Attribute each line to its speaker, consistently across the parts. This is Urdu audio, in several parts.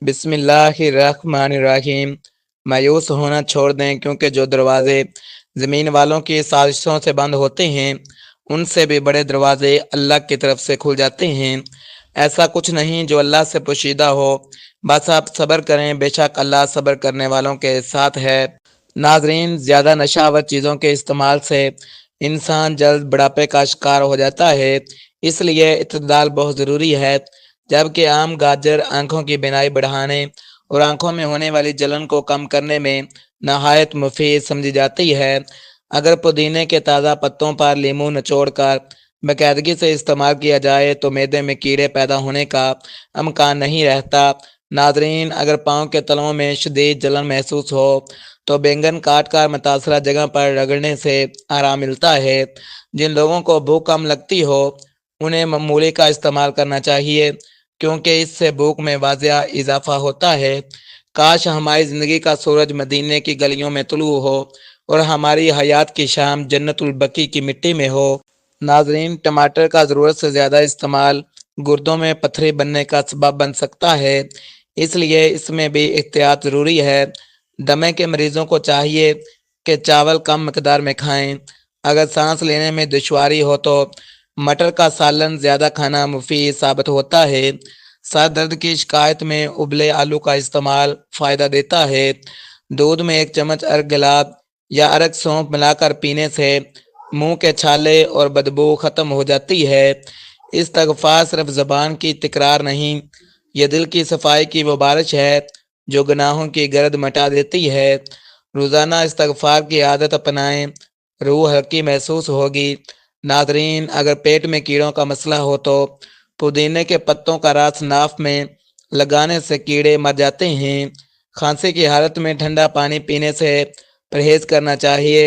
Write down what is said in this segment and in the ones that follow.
Speaker 1: بسم اللہ الرحمن الرحیم۔ مایوس ہونا چھوڑ دیں، کیونکہ جو دروازے زمین والوں کی سازشوں سے بند ہوتے ہیں ان سے بھی بڑے دروازے اللہ کی طرف سے کھل جاتے ہیں۔ ایسا کچھ نہیں جو اللہ سے پوشیدہ ہو، بس آپ صبر کریں، بے شک اللہ صبر کرنے والوں کے ساتھ ہے۔ ناظرین، زیادہ نشہ آور چیزوں کے استعمال سے انسان جلد بڑھاپے کا شکار ہو جاتا ہے، اس لیے اعتدال بہت ضروری ہے۔ جبکہ عام گاجر آنکھوں کی بینائی بڑھانے اور آنکھوں میں ہونے والی جلن کو کم کرنے میں نہایت مفید سمجھی جاتی ہے۔ اگر پودینے کے تازہ پتوں پر لیموں نچوڑ کر باقاعدگی سے استعمال کیا جائے تو معدے میں کیڑے پیدا ہونے کا امکان نہیں رہتا۔ ناظرین، اگر پاؤں کے تلوؤں میں شدید جلن محسوس ہو تو بینگن کاٹ کر متاثرہ جگہ پر رگڑنے سے آرام ملتا ہے۔ جن لوگوں کو بھوک کم لگتی ہو انہیں مولی کا استعمال کرنا چاہیے، کیونکہ اس سے بھوک میں واضح اضافہ ہوتا ہے۔ کاش ہماری زندگی کا سورج مدینے کی گلیوں میں طلوع ہو اور ہماری حیات کی شام جنت البقیع کی مٹی میں ہو۔ ناظرین، ٹماٹر کا ضرورت سے زیادہ استعمال گردوں میں پتھری بننے کا سبب بن سکتا ہے، اس لیے اس میں بھی احتیاط ضروری ہے۔ دمے کے مریضوں کو چاہیے کہ چاول کم مقدار میں کھائیں۔ اگر سانس لینے میں دشواری ہو تو مٹر کا سالن زیادہ کھانا مفید ثابت ہوتا ہے۔ سر درد کی شکایت میں ابلے آلو کا استعمال فائدہ دیتا ہے۔ دودھ میں 1 چمچ ارگ گلاب یا ارگ سونف ملا کر پینے سے منہ کے چھالے اور بدبو ختم ہو جاتی ہے۔ استغفار صرف زبان کی تکرار نہیں، یہ دل کی صفائی کی وہ بارش ہے جو گناہوں کی گرد مٹا دیتی ہے۔ روزانہ استغفار کی عادت اپنائیں، روح ہلکی محسوس ہوگی۔ ناظرین، اگر پیٹ میں کیڑوں کا مسئلہ ہو تو پودینے کے پتوں کا رس ناف میں لگانے سے کیڑے مر جاتے ہیں۔ کھانسی کی حالت میں ٹھنڈا پانی پینے سے پرہیز کرنا چاہیے،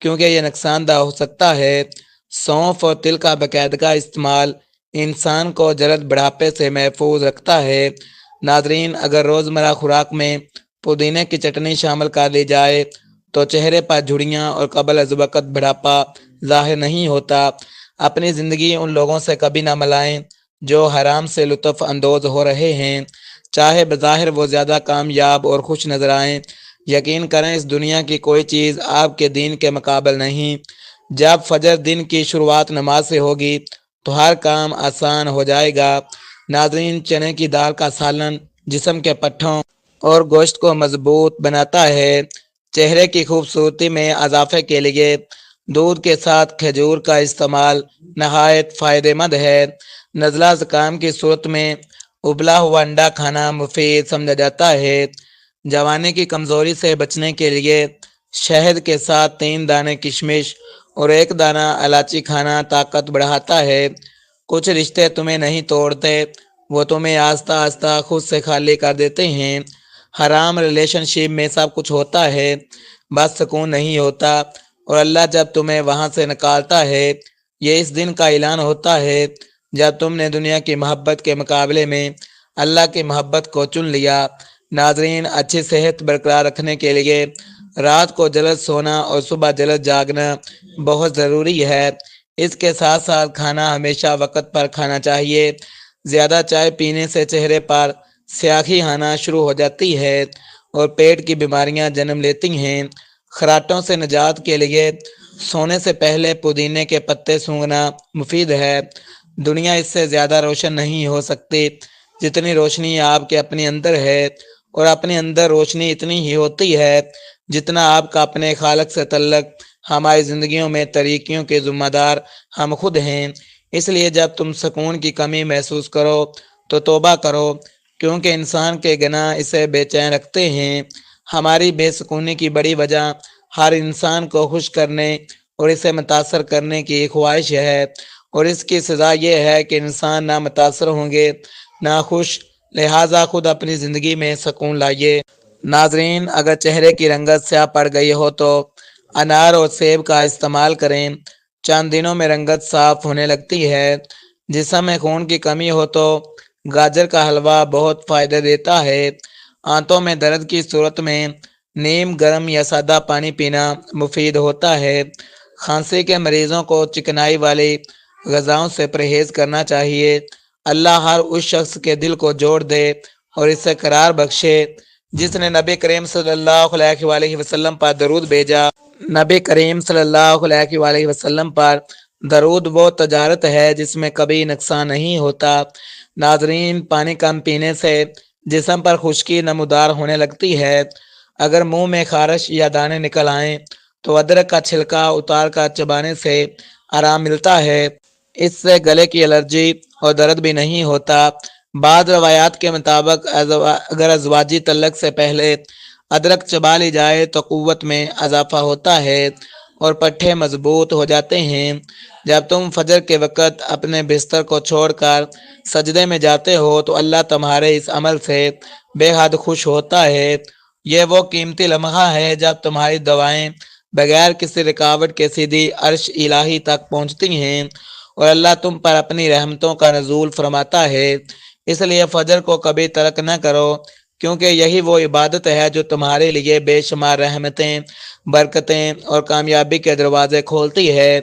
Speaker 1: کیونکہ یہ نقصان دہ ہو سکتا ہے۔ سونف اور تل کا باقاعدہ استعمال انسان کو جلد بڑھاپے سے محفوظ رکھتا ہے۔ ناظرین، اگر روزمرہ خوراک میں پودینے کی چٹنی شامل کر لی جائے تو چہرے پر جھڑیاں اور قبل از وقت بڑھاپا ظاہر نہیں ہوتا۔ اپنی زندگی ان لوگوں سے کبھی نہ ملائیں جو حرام سے لطف اندوز ہو رہے ہیں، چاہے بظاہر وہ زیادہ کامیاب اور خوش نظر آئیں۔ یقین کریں، اس دنیا کی کوئی چیز آپ کے دین کے مقابل نہیں۔ جب فجر دن کی شروعات نماز سے ہوگی تو ہر کام آسان ہو جائے گا۔ ناظرین، چنے کی دال کا سالن جسم کے پٹھوں اور گوشت کو مضبوط بناتا ہے۔ چہرے کی خوبصورتی میں اضافے کے لیے دودھ کے ساتھ کھجور کا استعمال نہایت فائدہ مند ہے۔ نزلہ زکام کی صورت میں ابلا ہوا انڈا کھانا مفید سمجھا جاتا ہے۔ جوانی کی کمزوری سے بچنے کے لیے شہد کے ساتھ 3 دانے کشمش اور 1 دانہ الائچی کھانا طاقت بڑھاتا ہے۔ کچھ رشتے تمہیں نہیں توڑتے، وہ تمہیں آہستہ آہستہ خود سے خالی کر دیتے ہیں۔ حرام ریلیشن شپ میں سب کچھ ہوتا ہے، بس سکون نہیں ہوتا، اور اللہ جب تمہیں وہاں سے نکالتا ہے، یہ اس دن کا اعلان ہوتا ہے جب تم نے دنیا کی محبت کے مقابلے میں اللہ کی محبت کو چن لیا۔ ناظرین، اچھی صحت برقرار رکھنے کے لیے رات کو جلد سونا اور صبح جلد جاگنا بہت ضروری ہے۔ اس کے ساتھ ساتھ کھانا ہمیشہ وقت پر کھانا چاہیے۔ زیادہ چائے پینے سے چہرے پر سیاہی آنا شروع ہو جاتی ہے اور پیٹ کی بیماریاں جنم لیتی ہیں۔ خراٹوں سے نجات کے لیے سونے سے پہلے پودینے کے پتے سونگھنا مفید ہے۔ دنیا اس سے زیادہ روشن نہیں ہو سکتی جتنی روشنی آپ کے اپنے اندر ہے، اور اپنے اندر روشنی اتنی ہی ہوتی ہے جتنا آپ کا اپنے خالق سے تعلق۔ ہماری زندگیوں میں تاریکیوں کے ذمہ دار ہم خود ہیں، اس لیے جب تم سکون کی کمی محسوس کرو تو توبہ کرو، کیونکہ انسان کے گناہ اسے بے چین رکھتے ہیں۔ ہماری بے سکونی کی بڑی وجہ ہر انسان کو خوش کرنے اور اسے متاثر کرنے کی خواہش ہے، اور اس کی سزا یہ ہے کہ انسان نہ متاثر ہوں گے نہ خوش، لہٰذا خود اپنی زندگی میں سکون لائیے۔ ناظرین، اگر چہرے کی رنگت سیاہ پڑ گئی ہو تو انار اور سیب کا استعمال کریں، چند دنوں میں رنگت صاف ہونے لگتی ہے۔ جسم میں خون کی کمی ہو تو گاجر کا حلوہ بہت فائدہ دیتا ہے۔ آنتوں میں درد کی صورت میں نیم گرم یا سادہ پانی پینا مفید ہوتا ہے۔ کھانسی کے مریضوں کو چکنائی والی غذاؤں سے پرہیز کرنا چاہیے۔ اللہ ہر اس شخص کے دل کو جوڑ دے اور اسے قرار بخشے۔ جس نے نبی کریم صلی اللہ علیہ وآلہ وسلم پر درود بھیجا۔ نبی کریم صلی اللہ علیہ وآلہ وسلم پر درود وہ تجارت ہے جس میں کبھی نقصان نہیں ہوتا۔ ناظرین، پانی کم پینے سے جسم پر خشکی نمودار ہونے لگتی ہے۔ اگر منہ میں خارش یا دانے نکل آئیں تو ادرک کا چھلکا اتار کر چبانے سے آرام ملتا ہے۔ اس سے گلے کی الرجی اور درد بھی نہیں ہوتا۔ بعض روایات کے مطابق اگر ازواجی تعلق سے پہلے ادرک چبا لی جائے تو قوت میں اضافہ ہوتا ہے اور پٹھے مضبوط ہو جاتے ہیں۔ جب تم فجر کے وقت اپنے بستر کو چھوڑ کر سجدے میں جاتے ہو تو اللہ تمہارے اس عمل سے بے حد خوش ہوتا ہے۔ یہ وہ قیمتی لمحہ ہے جب تمہاری دعائیں بغیر کسی رکاوٹ کے سیدھی عرش الہی تک پہنچتی ہیں اور اللہ تم پر اپنی رحمتوں کا نزول فرماتا ہے۔ اس لیے فجر کو کبھی ترک نہ کرو، کیونکہ یہی وہ عبادت ہے جو تمہارے لیے بے شمار رحمتیں، برکتیں اور کامیابی کے دروازے کھولتی ہے۔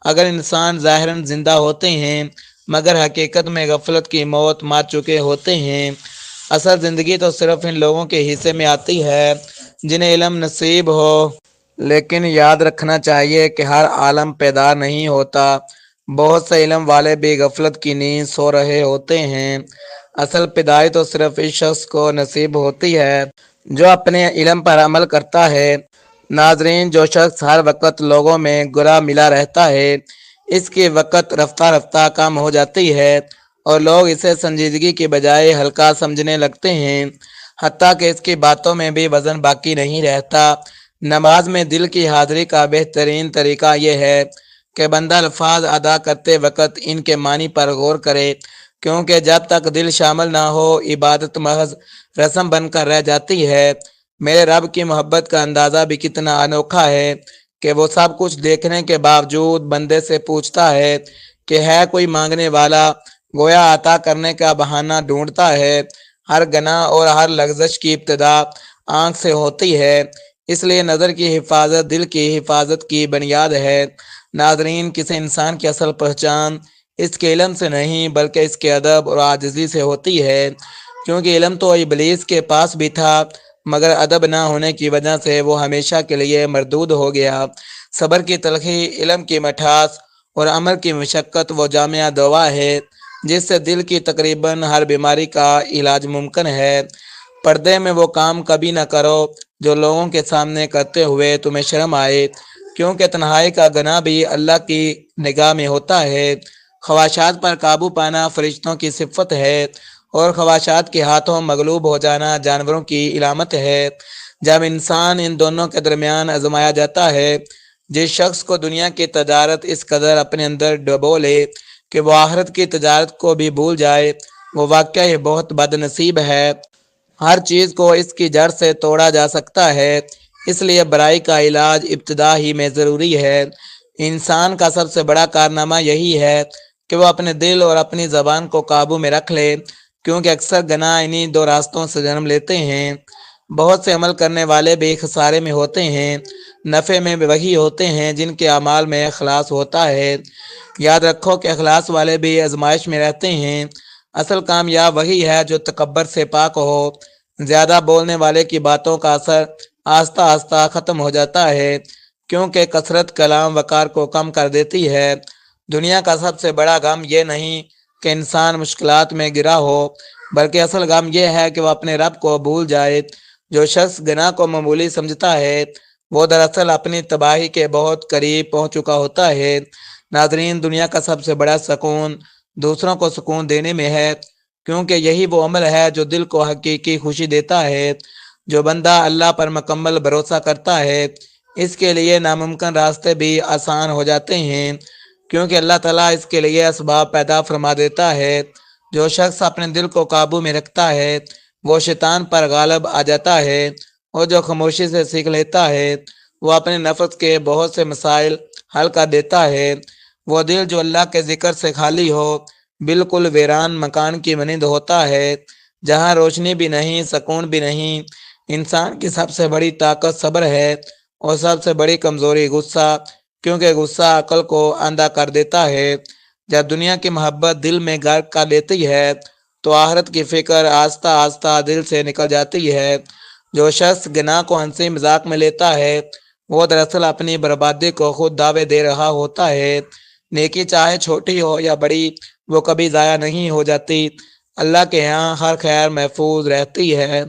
Speaker 1: اگر انسان ظاہراً زندہ ہوتے ہیں مگر حقیقت میں غفلت کی موت مار چکے ہوتے ہیں۔ اصل زندگی تو صرف ان لوگوں کے حصے میں آتی ہے جنہیں علم نصیب ہو۔ لیکن یاد رکھنا چاہیے کہ ہر عالم بیدار نہیں ہوتا۔ بہت سے علم والے بھی غفلت کی نیند سو رہے ہوتے ہیں۔ اصل پیدائش تو صرف اس شخص کو نصیب ہوتی ہے جو اپنے علم پر عمل کرتا ہے۔ ناظرین، جو شخص ہر وقت لوگوں میں گرا ملا رہتا ہے اس کی وقت رفتہ رفتہ کم ہو جاتی ہے اور لوگ اسے سنجیدگی کی بجائے ہلکا سمجھنے لگتے ہیں، حتیٰ کہ اس کی باتوں میں بھی وزن باقی نہیں رہتا۔ نماز میں دل کی حاضری کا بہترین طریقہ یہ ہے کہ بندہ الفاظ ادا کرتے وقت ان کے معنی پر غور کرے، کیونکہ جب تک دل شامل نہ ہو عبادت محض رسم بن کر رہ جاتی ہے۔ میرے رب کی محبت کا اندازہ بھی کتنا انوکھا ہے کہ وہ سب کچھ دیکھنے کے باوجود بندے سے پوچھتا ہے کہ ہے کوئی مانگنے والا، گویا عطا کرنے کا بہانہ ڈھونڈتا ہے۔ ہر گناہ اور ہر لغزش کی ابتدا آنکھ سے ہوتی ہے، اس لیے نظر کی حفاظت دل کی حفاظت کی بنیاد ہے۔ ناظرین، کسی انسان کی اصل پہچان اس کے علم سے نہیں بلکہ اس کے ادب اور عاجزی سے ہوتی ہے، کیونکہ علم تو ابلیس کے پاس بھی تھا مگر ادب نہ ہونے کی وجہ سے وہ ہمیشہ کے لیے مردود ہو گیا۔ صبر کی تلخی، علم کی مٹھاس اور عمل کی مشقت وہ جامعہ دوا ہے جس سے دل کی تقریباً ہر بیماری کا علاج ممکن ہے۔ پردے میں وہ کام کبھی نہ کرو جو لوگوں کے سامنے کرتے ہوئے تمہیں شرم آئے، کیونکہ تنہائی کا گناہ بھی اللہ کی نگاہ میں ہوتا ہے۔ خواہشات پر قابو پانا فرشتوں کی صفت ہے اور خواہشات کے ہاتھوں مغلوب ہو جانا جانوروں کی علامت ہے۔ جب انسان ان دونوں کے درمیان آزمایا جاتا ہے، جس شخص کو دنیا کی تجارت اس قدر اپنے اندر ڈبو لے کہ وہ آخرت کی تجارت کو بھی بھول جائے، وہ واقعی بہت بد نصیب ہے۔ ہر چیز کو اس کی جڑ سے توڑا جا سکتا ہے، اس لیے برائی کا علاج ابتدا ہی میں ضروری ہے۔ انسان کا سب سے بڑا کارنامہ یہی ہے کہ وہ اپنے دل اور اپنی زبان کو قابو میں رکھ لے، کیونکہ اکثر گناہ انہی دو راستوں سے جنم لیتے ہیں۔ بہت سے عمل کرنے والے بھی خسارے میں ہوتے ہیں، نفع میں وہی ہوتے ہیں جن کے اعمال میں اخلاص ہوتا ہے۔ یاد رکھو کہ اخلاص والے بھی آزمائش میں رہتے ہیں۔ اصل کامیاب وہی ہے جو تکبر سے پاک ہو۔ زیادہ بولنے والے کی باتوں کا اثر آہستہ آہستہ ختم ہو جاتا ہے، کیونکہ کثرت کلام وقار کو کم کر دیتی ہے۔ دنیا کا سب سے بڑا غم یہ نہیں کہ انسان مشکلات میں گرا ہو، بلکہ اصل غم یہ ہے کہ وہ اپنے رب کو بھول جائے۔ جو شخص گناہ کو معمولی سمجھتا ہے وہ دراصل اپنی تباہی کے بہت قریب پہنچ چکا ہوتا ہے۔ ناظرین، دنیا کا سب سے بڑا سکون دوسروں کو سکون دینے میں ہے، کیونکہ یہی وہ عمل ہے جو دل کو حقیقی خوشی دیتا ہے۔ جو بندہ اللہ پر مکمل بھروسہ کرتا ہے اس کے لیے ناممکن راستے بھی آسان ہو جاتے ہیں، کیونکہ اللہ تعالیٰ اس کے لیے اسباب پیدا فرما دیتا ہے۔ جو شخص اپنے دل کو قابو میں رکھتا ہے وہ شیطان پر غالب آ جاتا ہے، اور جو خاموشی سے سیکھ لیتا ہے وہ اپنے نفس کے بہت سے مسائل حل کر دیتا ہے۔ وہ دل جو اللہ کے ذکر سے خالی ہو بالکل ویران مکان کی مانند ہوتا ہے، جہاں روشنی بھی نہیں، سکون بھی نہیں۔ انسان کی سب سے بڑی طاقت صبر ہے اور سب سے بڑی کمزوری غصہ، کیونکہ غصہ عقل کو اندھا کر دیتا ہے۔ جب دنیا کی محبت دل میں غرق کر لیتی ہے تو آخرت کی فکر آہستہ آہستہ دل سے نکل جاتی ہے۔ جو شخص گناہ کو ہنسی مذاق میں لیتا ہے وہ دراصل اپنی بربادی کو خود دعوے دے رہا ہوتا ہے۔ نیکی چاہے چھوٹی ہو یا بڑی وہ کبھی ضائع نہیں ہو جاتی۔ اللہ کے ہاں ہر خیر محفوظ رہتی ہے۔